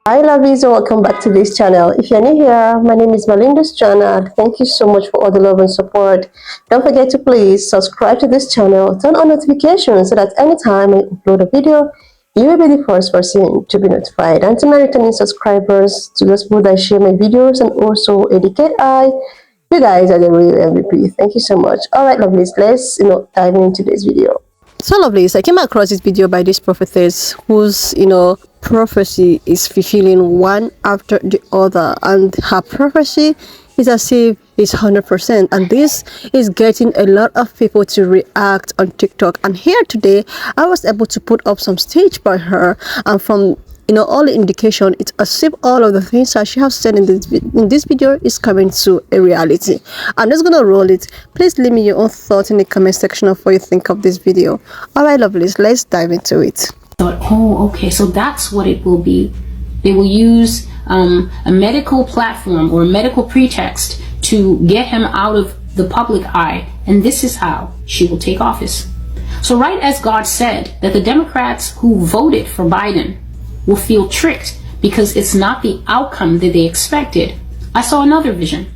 Hi lovies, and welcome back to this channel. If you're new here, my name is Malinda's channel. Thank you so much for all the love and support. Don't forget to please subscribe to this channel, turn on notifications so that anytime I upload a video, you will be the first person to be notified. And to my returning subscribers, to those people that share my videos and also educate you guys are the real MVP. Thank you so much. Alright lovelies, let's dive into this video. So lovelies, I came across this video by this prophetess whose prophecy is fulfilling one after the other, and her prophecy is as if it's 100%, and this is getting a lot of people to react on TikTok. And here today I was able to put up some stage by her, and from all the indication, it's as if all of the things that she has said in this video is coming to a reality. I'm just gonna roll it. Please leave me your own thoughts in the comment section of what you think of this video. Alright lovelies, let's dive into it. Thought, oh, okay, so that's what it will be. They will use a medical platform or a medical pretext to get him out of the public eye, and this is how she will take office. So right as God said that the Democrats who voted for Biden will feel tricked because it's not the outcome that they expected, I saw another vision.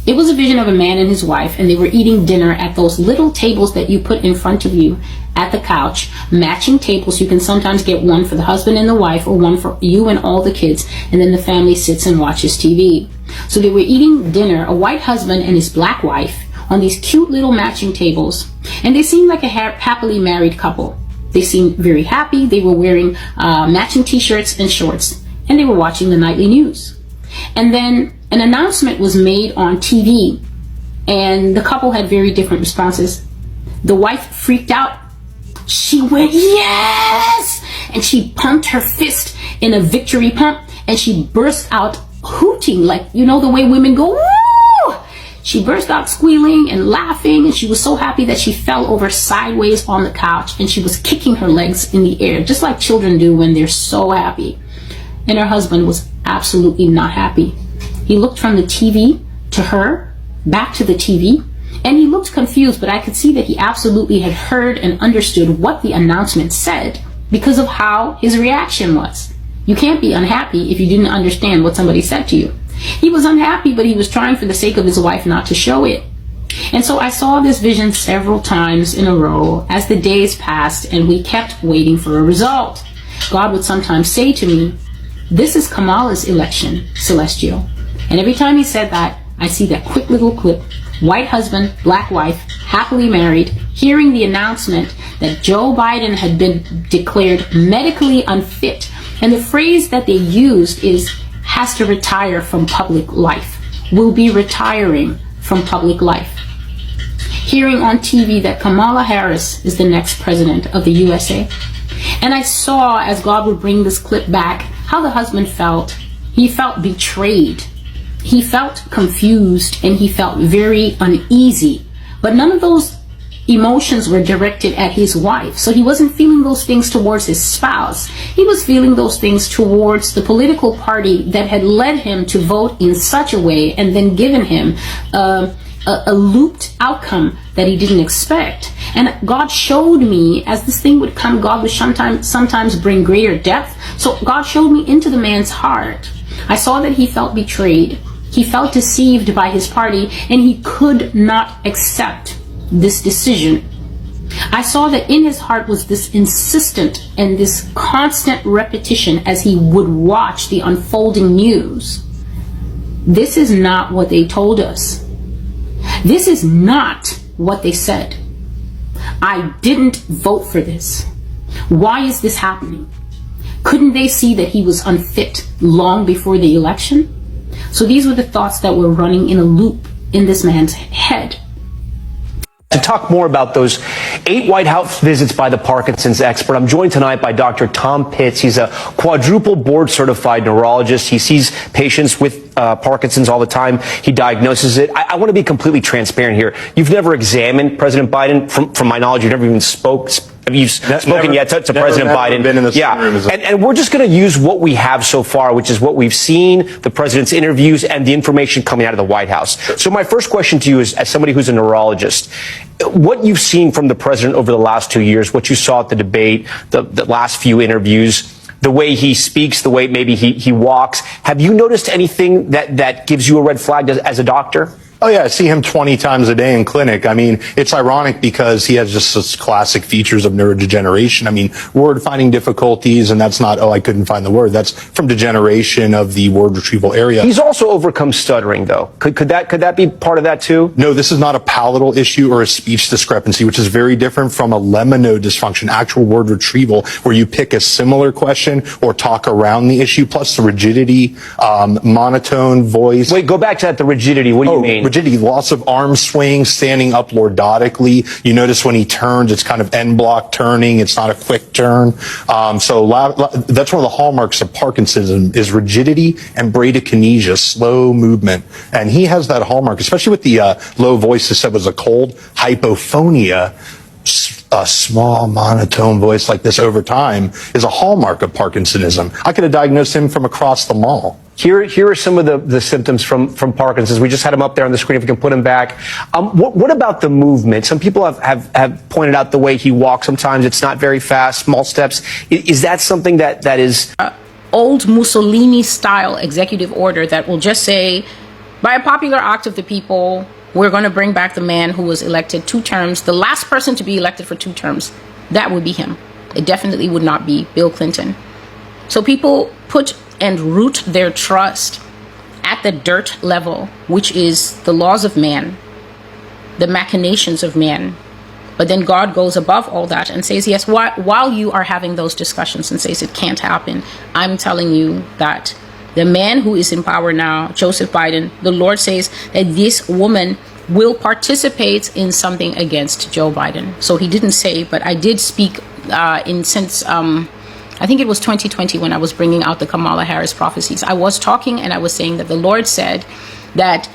It was a vision of a man and his wife, and they were eating dinner at those little tables that you put in front of you at the couch, matching tables. You can sometimes get one for the husband and the wife, or one for you and all the kids, and then the family sits and watches TV. So they were eating dinner, a white husband and his black wife, on these cute little matching tables, and they seemed like a happily married couple. They seemed very happy. They were wearing matching t-shirts and shorts, and they were watching the nightly news. And then an announcement was made on TV, and the couple had very different responses. The wife freaked out. She went, yes! And she pumped her fist in a victory pump, and she burst out hooting, like, the way women go, woo! She burst out squealing and laughing, and she was so happy that she fell over sideways on the couch, and she was kicking her legs in the air, just like children do when they're so happy. And her husband was absolutely not happy. He looked from the TV to her, back to the TV, and he looked confused, but I could see that he absolutely had heard and understood what the announcement said because of how his reaction was. You can't be unhappy if you didn't understand what somebody said to you. He was unhappy, but he was trying for the sake of his wife not to show it. And so I saw this vision several times in a row as the days passed and we kept waiting for a result. God would sometimes say to me, this is Kamala's election, Celestial. And every time he said that, I see that quick little clip. White husband, black wife, happily married, hearing the announcement that Joe Biden had been declared medically unfit. And the phrase that they used is, has to retire from public life, will be retiring from public life. Hearing on TV that Kamala Harris is the next president of the USA. And I saw, as God would bring this clip back, how the husband felt. He felt betrayed. He felt confused, and he felt very uneasy. But none of those emotions were directed at his wife. So he wasn't feeling those things towards his spouse. He was feeling those things towards the political party that had led him to vote in such a way and then given him a looped outcome that he didn't expect. And God showed me, as this thing would come, God would sometimes bring greater depth. So God showed me into the man's heart. I saw that he felt betrayed. He felt deceived by his party, and he could not accept this decision. I saw that in his heart was this insistent and this constant repetition as he would watch the unfolding news. This is not what they told us. This is not what they said. I didn't vote for this. Why is this happening? Couldn't they see that he was unfit long before the election? So these were the thoughts that were running in a loop in this man's head. To talk more about those 8 White House visits by the Parkinson's expert, I'm joined tonight by Dr. Tom Pitts. He's a quadruple board certified neurologist. He sees patients with Parkinson's all the time. He diagnoses it. I want to be completely transparent here. You've never examined President Biden. From my knowledge, you've never even spoken yet to President Biden. Been in the room and we're just going to use what we have so far, which is what we've seen, the president's interviews, and the information coming out of the White House. So my first question to you is, as somebody who's a neurologist, what you've seen from the president over the last 2 years, what you saw at the debate, the last few interviews, the way he speaks, the way maybe he walks. Have you noticed anything that gives you a red flag as a doctor? Oh, yeah, I see him 20 times a day in clinic. I mean, it's ironic because he has just such classic features of neurodegeneration. I mean, word finding difficulties, and that's not, oh, I couldn't find the word. That's from degeneration of the word retrieval area. He's also overcome stuttering, though. Could that be part of that, too? No, this is not a palatal issue or a speech discrepancy, which is very different from a lemino dysfunction, actual word retrieval, where you pick a similar question or talk around the issue, plus the rigidity, monotone voice. Wait, go back to that, the rigidity. What do you mean? Rigidity, lots of arm swing, standing up lordotically. You notice when he turns, it's kind of end block turning. It's not a quick turn. So that's one of the hallmarks of Parkinsonism is rigidity and bradykinesia, slow movement. And he has that hallmark, especially with the low voice that said was a cold, hypophonia. A small monotone voice like this over time is a hallmark of Parkinsonism. I could have diagnosed him from across the mall. Here are some of the symptoms from Parkinson's. We just had him up there on the screen. If we can put him back. What about the movement? Some people have pointed out the way he walks. Sometimes it's not very fast, small steps. Is that something that is old Mussolini style executive order that will just say, by a popular act of the people, we're going to bring back the man who was elected 2 terms, the last person to be elected for 2 terms. That would be him. It definitely would not be Bill Clinton. So people put and root their trust at the dirt level, which is the laws of man, the machinations of man. But then God goes above all that and says, yes, while you are having those discussions and says it can't happen, I'm telling you that the man who is in power now, Joseph Biden, the Lord says that this woman will participate in something against Joe Biden. So he didn't say, but I did speak I think it was 2020 when I was bringing out the Kamala Harris prophecies. I was talking and I was saying that the Lord said that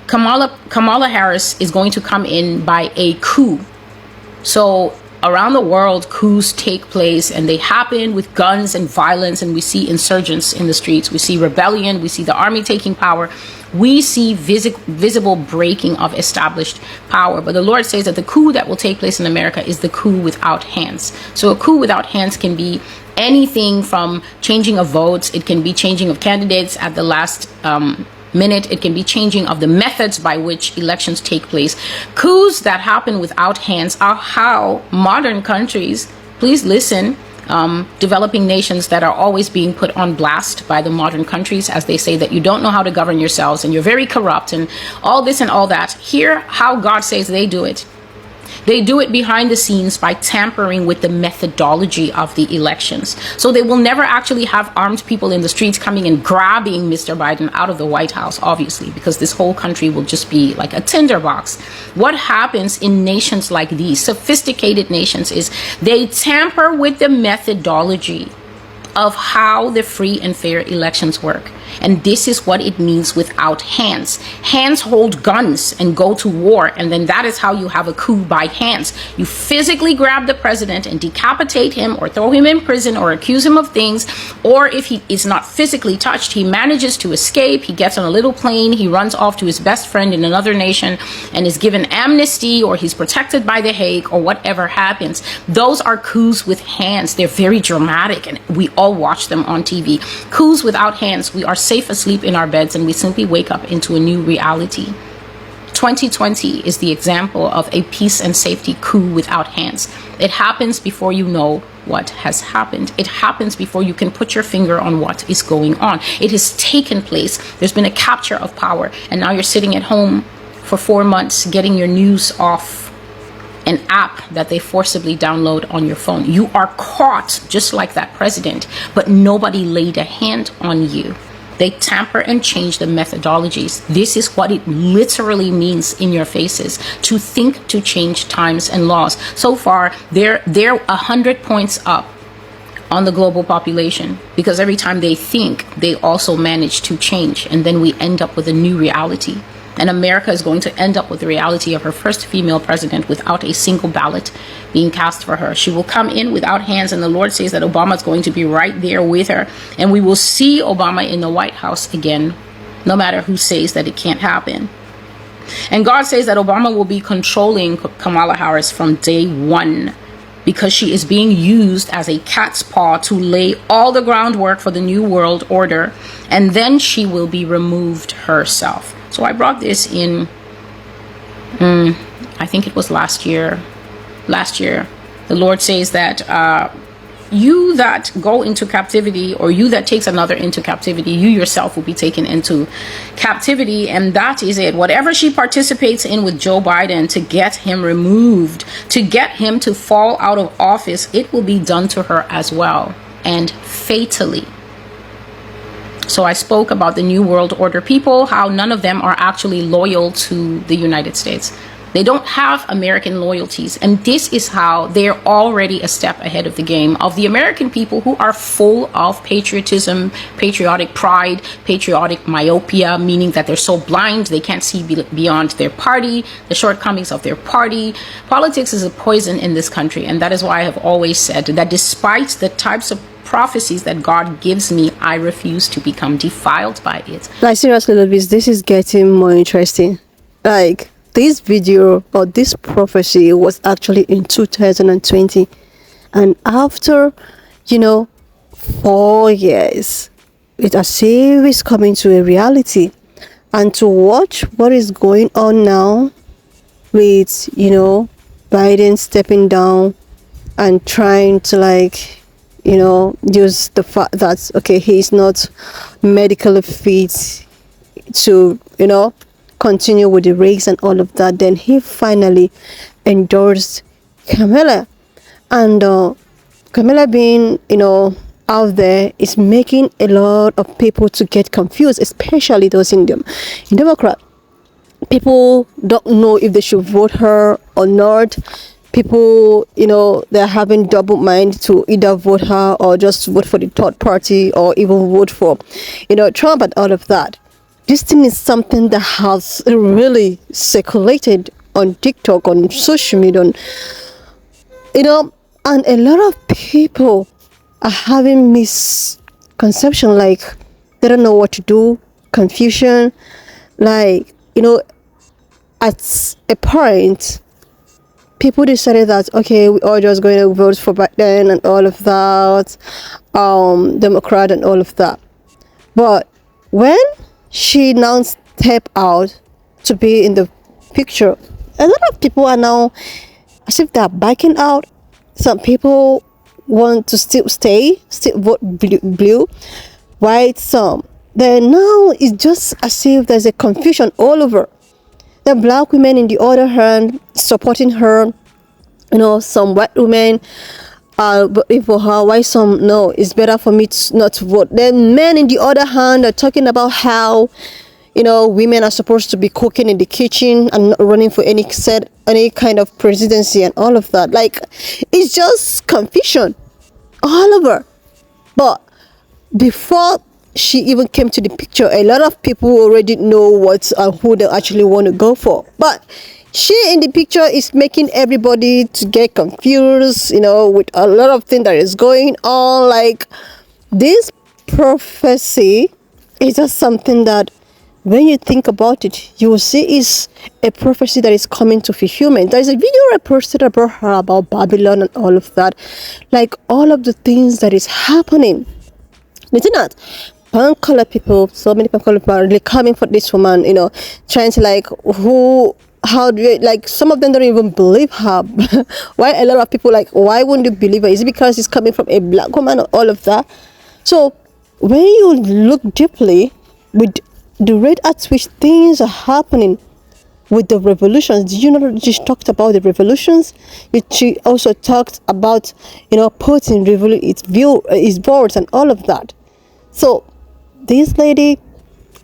Kamala Harris is going to come in by a coup. So around the world, coups take place and they happen with guns and violence, and we see insurgents in the streets. We see rebellion. We see the army taking power. We see visible breaking of established power. But the Lord says that the coup that will take place in America is the coup without hands. So a coup without hands can be anything from changing of votes. It can be changing of candidates at the last minute. It can be changing of the methods by which elections take place. Coups that happen without hands are how modern countries, please listen, developing nations that are always being put on blast by the modern countries as they say that you don't know how to govern yourselves and you're very corrupt and all this and all that. Hear how God says they do it. They do it behind the scenes by tampering with the methodology of the elections. So they will never actually have armed people in the streets coming and grabbing Mr. Biden out of the White House, obviously, because this whole country will just be like a tinderbox. What happens in nations like these, sophisticated nations, is they tamper with the methodology of how the free and fair elections work. And this is what it means without hands. Hands hold guns and go to war, and then that is how you have a coup by hands. You physically grab the president and decapitate him or throw him in prison or accuse him of things, or if he is not physically touched, he manages to escape. He gets on a little plane, he runs off to his best friend in another nation and is given amnesty, or he's protected by The Hague, or whatever happens. Those are coups with hands. They're very dramatic and we all watch them on TV. Coups without hands, we are safe asleep in our beds and we simply wake up into a new reality. 2020 is the example of a peace and safety coup without hands. It happens before you know what has happened. It happens before you can put your finger on what is going on. It has taken place. There's been a capture of power, and now you're sitting at home for 4 months getting your news off an app that they forcibly download on your phone. You are caught just like that president, but nobody laid a hand on you. They tamper and change the methodologies. This is what it literally means in your faces, to think to change times and laws. So far, they're 100 points up on the global population, because every time they think, they also manage to change, and then we end up with a new reality. And America is going to end up with the reality of her first female president without a single ballot being cast for her. She will come in without hands, and the Lord says that Obama is going to be right there with her. And we will see Obama in the White House again, no matter who says that it can't happen. And God says that Obama will be controlling Kamala Harris from day one. because she is being used as a cat's paw to lay all the groundwork for the New World Order, and then she will be removed herself. So I brought this in, I think it was last year. The Lord says that you that go into captivity, or you that takes another into captivity, you yourself will be taken into captivity. And that is it. Whatever she participates in with Joe Biden to get him removed, to get him to fall out of office, it will be done to her as well, and fatally. So I spoke about the New World Order people, how none of them are actually loyal to the United States. They don't have American loyalties. And this is how they're already a step ahead of the game of the American people, who are full of patriotism, patriotic pride, patriotic myopia, meaning that they're so blind they can't see beyond their party, the shortcomings of their party. Politics is a poison in this country. And that is why I have always said that despite the types of prophecies that God gives me, I refuse to become defiled by it. Like, seriously, Louise, this is getting more interesting. Like, this video or this prophecy was actually in 2020, and after 4 years, it as if it's coming to a reality. And to watch what is going on now with Biden stepping down and trying to use the fact that he's not medically fit to continue with the race and all of that. Then he finally endorsed Kamala, and Kamala being out there is making a lot of people to get confused, especially those in Democrat. People don't know if they should vote her or not. People, they're having double mind to either vote her or just vote for the third party, or even vote for Trump and all of that. This thing is something that has really circulated on TikTok, on social media, and a lot of people are having misconception, like they don't know what to do, confusion, at a point, people decided that, we're all just going to vote for Biden and all of that, Democrat and all of that. But when she now stepped out to be in the picture, a lot of people are now as if they're backing out. Some people want to still vote blue, white, some. Then now it's just as if there's a confusion all over. The black women, in the other hand, supporting her. Some white women voting for her, why some no, it's better for me not to vote. Then men, in the other hand, are talking about how women are supposed to be cooking in the kitchen and not running for any kind of presidency and all of that. Like, it's just confusion all over. But before she even came to the picture, a lot of people already know who they actually want to go for. But she in the picture is making everybody to get confused, with a lot of things that is going on. Like, this prophecy is just something that, when you think about it, you will see is a prophecy that is coming to fulfillment. There is a video I posted about her, about Babylon and all of that. Like, all of the things that is happening. Listen at pan-color people, so many pan-color people are really coming for this woman, trying to how do you, some of them don't even believe her. Why a lot of people why wouldn't you believe her? Is it because it's coming from a black woman or all of that? So when you look deeply with the rate at which things are happening with the revolutions, did you know she talked about the revolutions? She also talked about Putin his votes and all of that. So this lady,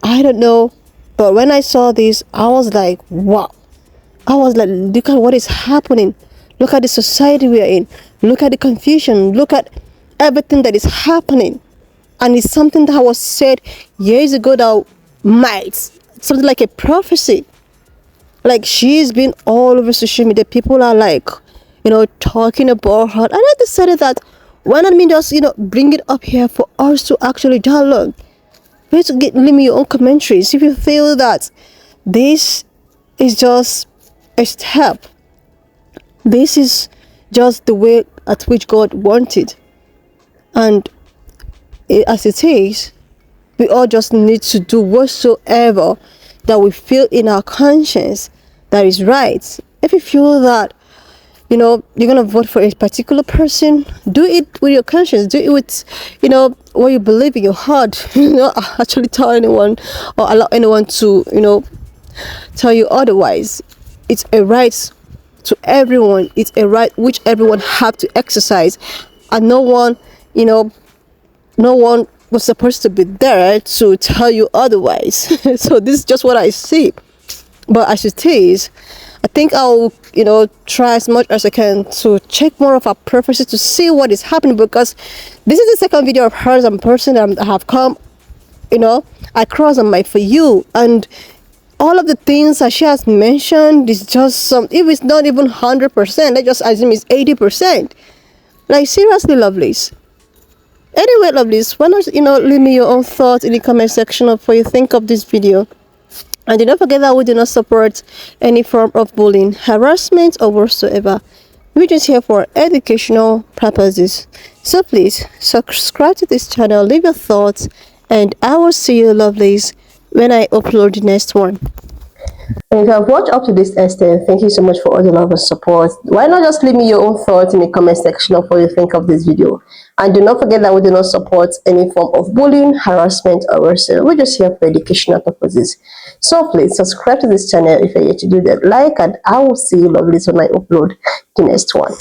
I don't know, but when I saw this, I was like, wow. I was like, look at what is happening. Look at the society we are in. Look at the confusion. Look at everything that is happening. And it's something that was said years ago that something like a prophecy. Like, she's been all over social media. People are talking about her. And I decided that, why not me just, bring it up here for us to actually dialogue. Please leave me your own commentaries if you feel that this is just a step. This is just the way at which God wanted. And as it is, we all just need to do whatsoever that we feel in our conscience that is right. If you feel that, you're gonna vote for a particular person, do it with your conscience, do it with, what you believe in your heart. Not actually tell anyone or allow anyone to, tell you otherwise. It's a right to everyone. It's a right which everyone have to exercise, and no one was supposed to be there to tell you otherwise. So this is just what I see. But as it is, I think I'll, try as much as I can to check more of our prophecies to see what is happening, because this is the second video of hers and person that I have come, across on my For You, and all of the things that she has mentioned is just some, if it's not even 100%, let's just assume it's 80%. Like, seriously, lovelies. Anyway, lovelies, why not, leave me your own thoughts in the comment section of what you think of this video. And do not forget that we do not support any form of bullying, harassment, or whatsoever. We're just here for educational purposes. So please, subscribe to this channel, leave your thoughts, and I will see you, lovelies, when I upload the next one. And if you have watched up to this extent, thank you so much for all the love and support. Why not just leave me your own thoughts in the comment section of what you think of this video. And do not forget that we do not support any form of bullying, harassment, or whatsoever. We're just here for educational purposes. So please subscribe to this channel if you're yet to do that. Like, and I will see you, lovelies, when I upload the next one.